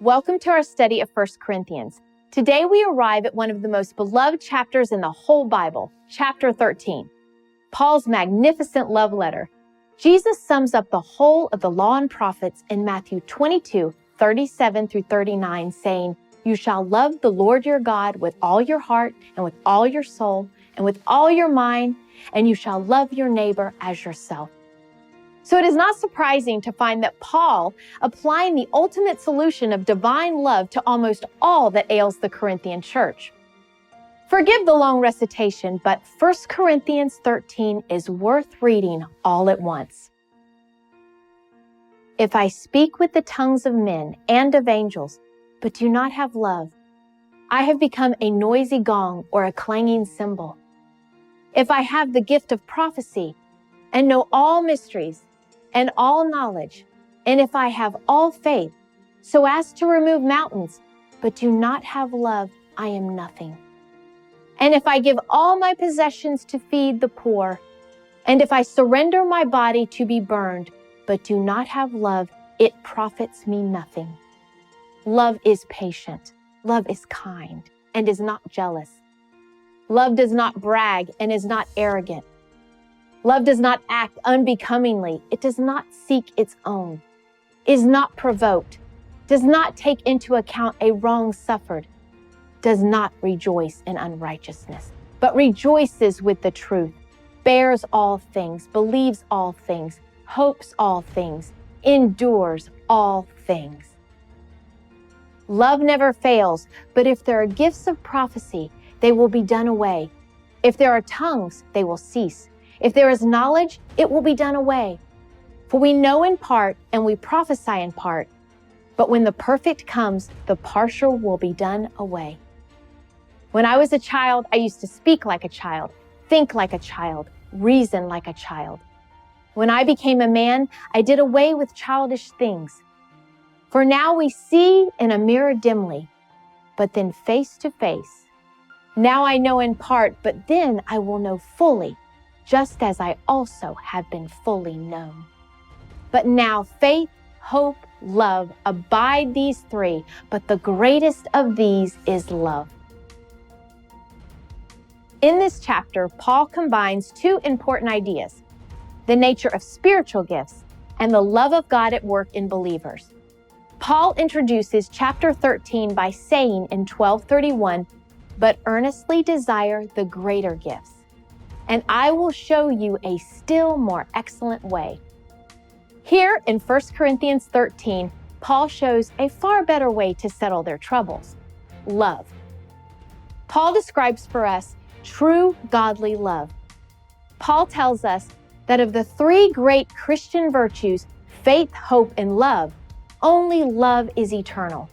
Welcome to our study of 1 Corinthians. Today we arrive at one of the most beloved chapters in the whole Bible, chapter 13, Paul's magnificent love letter. Jesus sums up the whole of the law and prophets in Matthew 22, 37 through 39, saying, "You shall love the Lord your God with all your heart and with all your soul and with all your mind, and you shall love your neighbor as yourself." So it is not surprising to find that Paul applying the ultimate solution of divine love to almost all that ails the Corinthian church. Forgive the long recitation, but 1 Corinthians 13 is worth reading all at once. If I speak with the tongues of men and of angels, but do not have love, I have become a noisy gong or a clanging cymbal. If I have the gift of prophecy and know all mysteries and all knowledge, and if I have all faith so as to remove mountains, but do not have love, I am nothing. And if I give all my possessions to feed the poor, and if I surrender my body to be burned, but do not have love, it profits me nothing. Love is patient, love is kind, and is not jealous. Love does not brag and is not arrogant. Love does not act unbecomingly. It does not seek its own, is not provoked, does not take into account a wrong suffered, does not rejoice in unrighteousness, but rejoices with the truth, bears all things, believes all things, hopes all things, endures all things. Love never fails, but if there are gifts of prophecy, they will be done away. If there are tongues, they will cease. If there is knowledge, it will be done away. For we know in part and we prophesy in part, but when the perfect comes, the partial will be done away. When I was a child, I used to speak like a child, think like a child, reason like a child. When I became a man, I did away with childish things. For now we see in a mirror dimly, but then face to face. Now I know in part, but then I will know fully, just as I also have been fully known. But now faith, hope, love, abide these three, but the greatest of these is love. In this chapter, Paul combines two important ideas: the nature of spiritual gifts and the love of God at work in believers. Paul introduces chapter 13 by saying in 12:31, "But earnestly desire the greater gifts, and I will show you a still more excellent way." Here in 1 Corinthians 13, Paul shows a far better way to settle their troubles: love. Paul describes for us true godly love. Paul tells us that of the three great Christian virtues, faith, hope, and love, only love is eternal.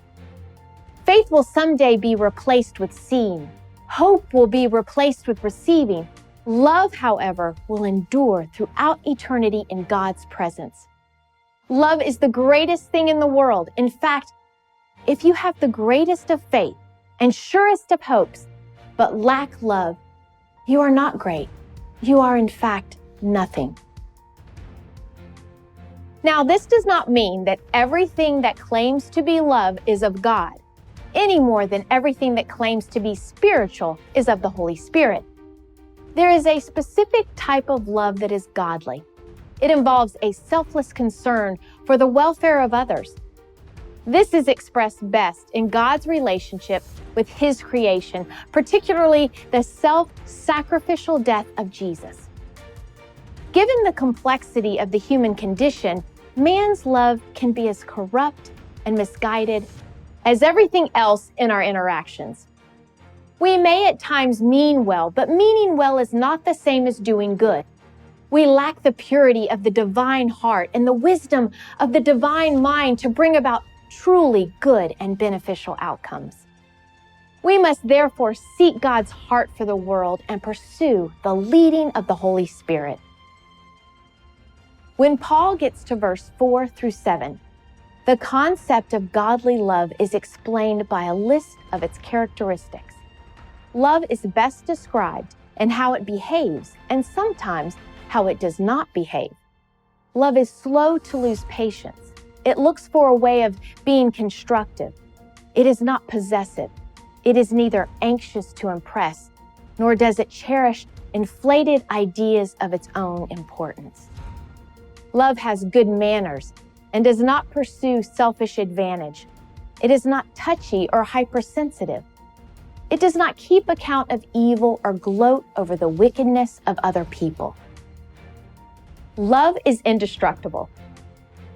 Faith will someday be replaced with seeing. Hope will be replaced with receiving. Love, however, will endure throughout eternity in God's presence. Love is the greatest thing in the world. In fact, if you have the greatest of faith and surest of hopes, but lack love, you are not great. You are, in fact, nothing. Now, this does not mean that everything that claims to be love is of God, any more than everything that claims to be spiritual is of the Holy Spirit. There is a specific type of love that is godly. It involves a selfless concern for the welfare of others. This is expressed best in God's relationship with His creation, particularly the self-sacrificial death of Jesus. Given the complexity of the human condition, man's love can be as corrupt and misguided as everything else in our interactions. We may at times mean well, but meaning well is not the same as doing good. We lack the purity of the divine heart and the wisdom of the divine mind to bring about truly good and beneficial outcomes. We must therefore seek God's heart for the world and pursue the leading of the Holy Spirit. When Paul gets to verse 4 through 7, the concept of godly love is explained by a list of its characteristics. Love is best described in how it behaves and sometimes how it does not behave. Love is slow to lose patience. It looks for a way of being constructive. It is not possessive. It is neither anxious to impress, nor does it cherish inflated ideas of its own importance. Love has good manners and does not pursue selfish advantage. It is not touchy or hypersensitive. It does not keep account of evil or gloat over the wickedness of other people. Love is indestructible.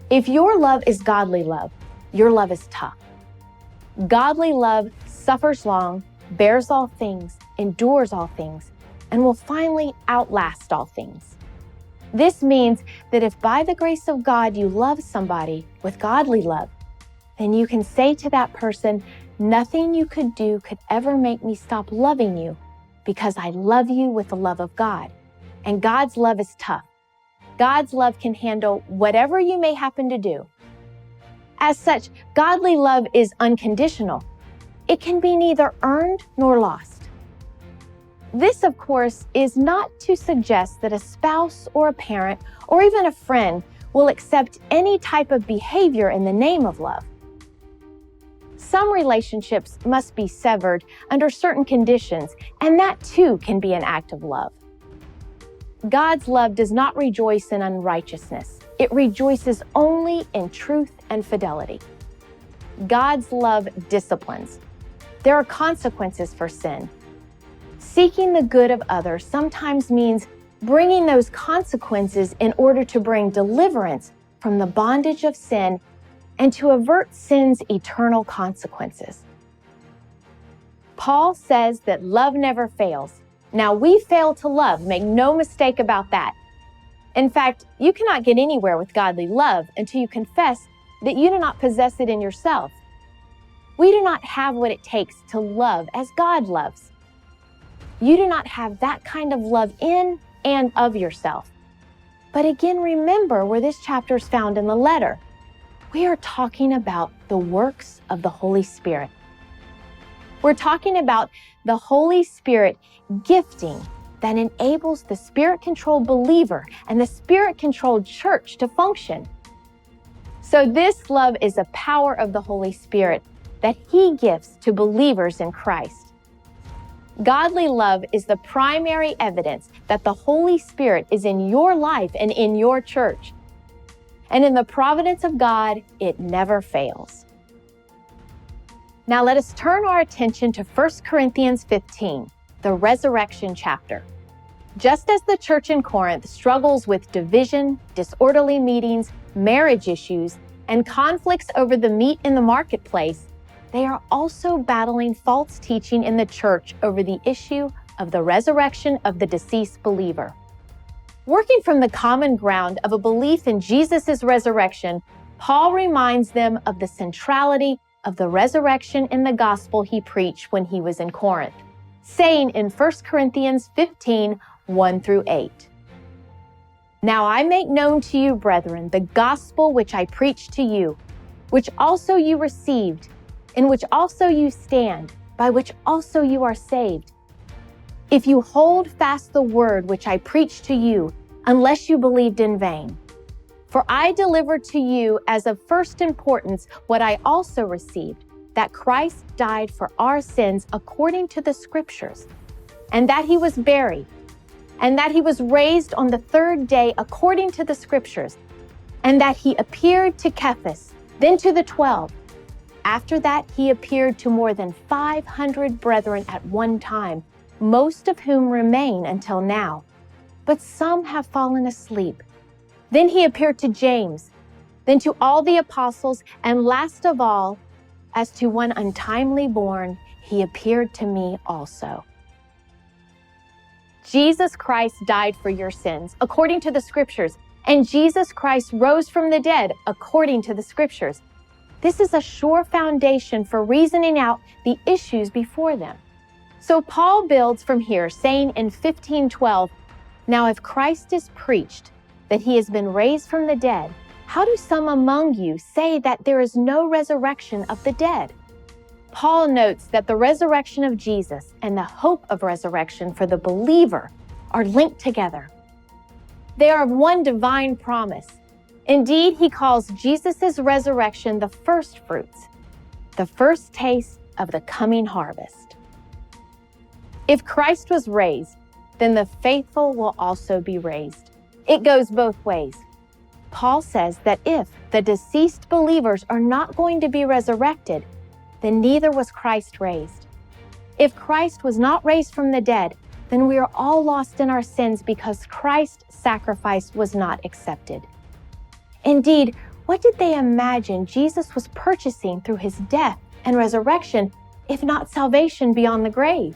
If your love is godly love, your love is tough. Godly love suffers long, bears all things, endures all things, and will finally outlast all things. This means that if by the grace of God you love somebody with godly love, then you can say to that person, nothing you could do could ever make me stop loving you because I love you with the love of God. And God's love is tough. God's love can handle whatever you may happen to do. As such, godly love is unconditional. It can be neither earned nor lost. This, of course, is not to suggest that a spouse or a parent or even a friend will accept any type of behavior in the name of love. Some relationships must be severed under certain conditions, and that too can be an act of love. God's love does not rejoice in unrighteousness. It rejoices only in truth and fidelity. God's love disciplines. There are consequences for sin. Seeking the good of others sometimes means bringing those consequences in order to bring deliverance from the bondage of sin and to avert sin's eternal consequences. Paul says that love never fails. Now, we fail to love, make no mistake about that. In fact, you cannot get anywhere with godly love until you confess that you do not possess it in yourself. We do not have what it takes to love as God loves. You do not have that kind of love in and of yourself. But again, remember where this chapter is found in the letter. We are talking about the works of the Holy Spirit. We're talking about the Holy Spirit gifting that enables the Spirit-controlled believer and the Spirit-controlled church to function. So this love is a power of the Holy Spirit that He gives to believers in Christ. Godly love is the primary evidence that the Holy Spirit is in your life and in your church. And in the providence of God, it never fails. Now let us turn our attention to 1 Corinthians 15, the resurrection chapter. Just as the church in Corinth struggles with division, disorderly meetings, marriage issues, and conflicts over the meat in the marketplace, they are also battling false teaching in the church over the issue of the resurrection of the deceased believer. Working from the common ground of a belief in Jesus' resurrection, Paul reminds them of the centrality of the resurrection in the gospel he preached when he was in Corinth, saying in 1 Corinthians 15, 1-8, "Now I make known to you, brethren, the gospel which I preached to you, which also you received, in which also you stand, by which also you are saved, if you hold fast the word which I preached to you, unless you believed in vain. For I delivered to you as of first importance what I also received, that Christ died for our sins according to the Scriptures, and that He was buried, and that He was raised on the third day according to the Scriptures, and that He appeared to Cephas, then to the 12. After that, He appeared to more than 500 brethren at one time, most of whom remain until now. But some have fallen asleep. Then He appeared to James, then to all the apostles, and last of all, as to one untimely born, He appeared to me also." Jesus Christ died for your sins, according to the Scriptures, and Jesus Christ rose from the dead, according to the Scriptures. This is a sure foundation for reasoning out the issues before them. So Paul builds from here, saying in 15:12, "Now if Christ is preached, that He has been raised from the dead, how do some among you say that there is no resurrection of the dead?" Paul notes that the resurrection of Jesus and the hope of resurrection for the believer are linked together. They are of one divine promise. Indeed, he calls Jesus' resurrection the first fruits, the first taste of the coming harvest. If Christ was raised, then the faithful will also be raised. It goes both ways. Paul says that if the deceased believers are not going to be resurrected, then neither was Christ raised. If Christ was not raised from the dead, then we are all lost in our sins because Christ's sacrifice was not accepted. Indeed, what did they imagine Jesus was purchasing through his death and resurrection, if not salvation beyond the grave?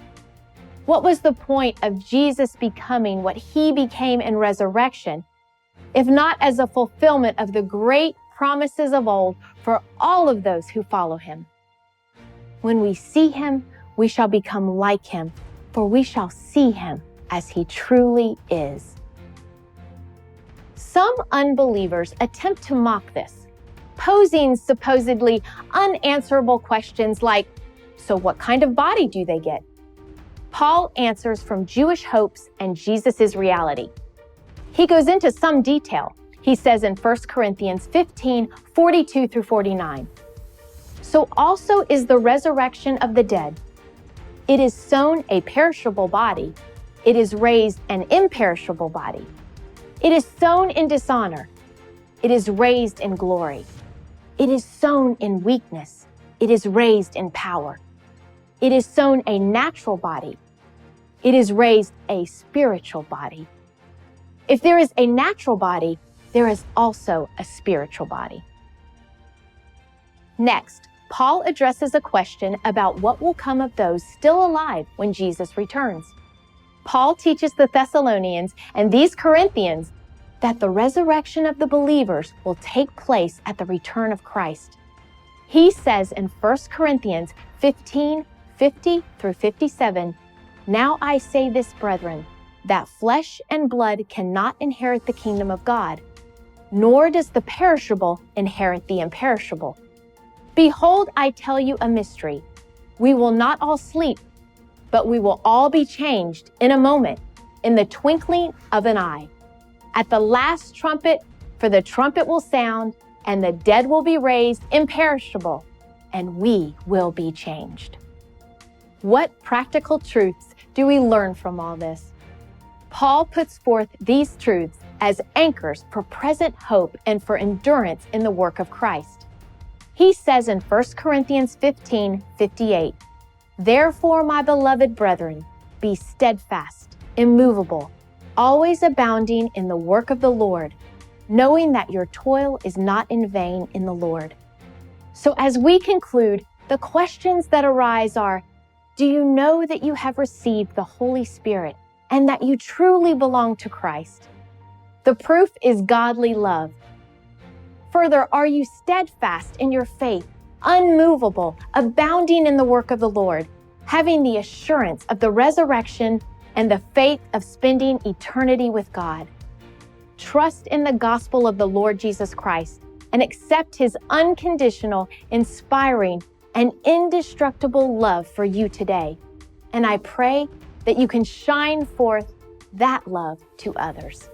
What was the point of Jesus becoming what he became in resurrection, if not as a fulfillment of the great promises of old for all of those who follow him? When we see him, we shall become like him, for we shall see him as he truly is. Some unbelievers attempt to mock this, posing supposedly unanswerable questions like, so what kind of body do they get? Paul answers from Jewish hopes and Jesus' reality. He goes into some detail. He says in 1 Corinthians 15, 42 through 49, so also is the resurrection of the dead. It is sown a perishable body. It is raised an imperishable body. It is sown in dishonor. It is raised in glory. It is sown in weakness. It is raised in power. It is sown a natural body. It is raised a spiritual body. If there is a natural body, there is also a spiritual body. Next, Paul addresses a question about what will come of those still alive when Jesus returns. Paul teaches the Thessalonians and these Corinthians that the resurrection of the believers will take place at the return of Christ. He says in 1 Corinthians 15, 50 through 57, now I say this, brethren, that flesh and blood cannot inherit the kingdom of God, nor does the perishable inherit the imperishable. Behold, I tell you a mystery. We will not all sleep, but we will all be changed in a moment, in the twinkling of an eye. At the last trumpet, for the trumpet will sound, and the dead will be raised imperishable, and we will be changed. What practical truths do we learn from all this? Paul puts forth these truths as anchors for present hope and for endurance in the work of Christ. He says in 1 Corinthians 15, 58, therefore, my beloved brethren, be steadfast, immovable, always abounding in the work of the Lord, knowing that your toil is not in vain in the Lord. So as we conclude, the questions that arise are, do you know that you have received the Holy Spirit and that you truly belong to Christ? The proof is godly love. Further, are you steadfast in your faith, unmovable, abounding in the work of the Lord, having the assurance of the resurrection and the faith of spending eternity with God? Trust in the gospel of the Lord Jesus Christ and accept his unconditional, inspiring, and indestructible love for you today. And I pray that you can shine forth that love to others.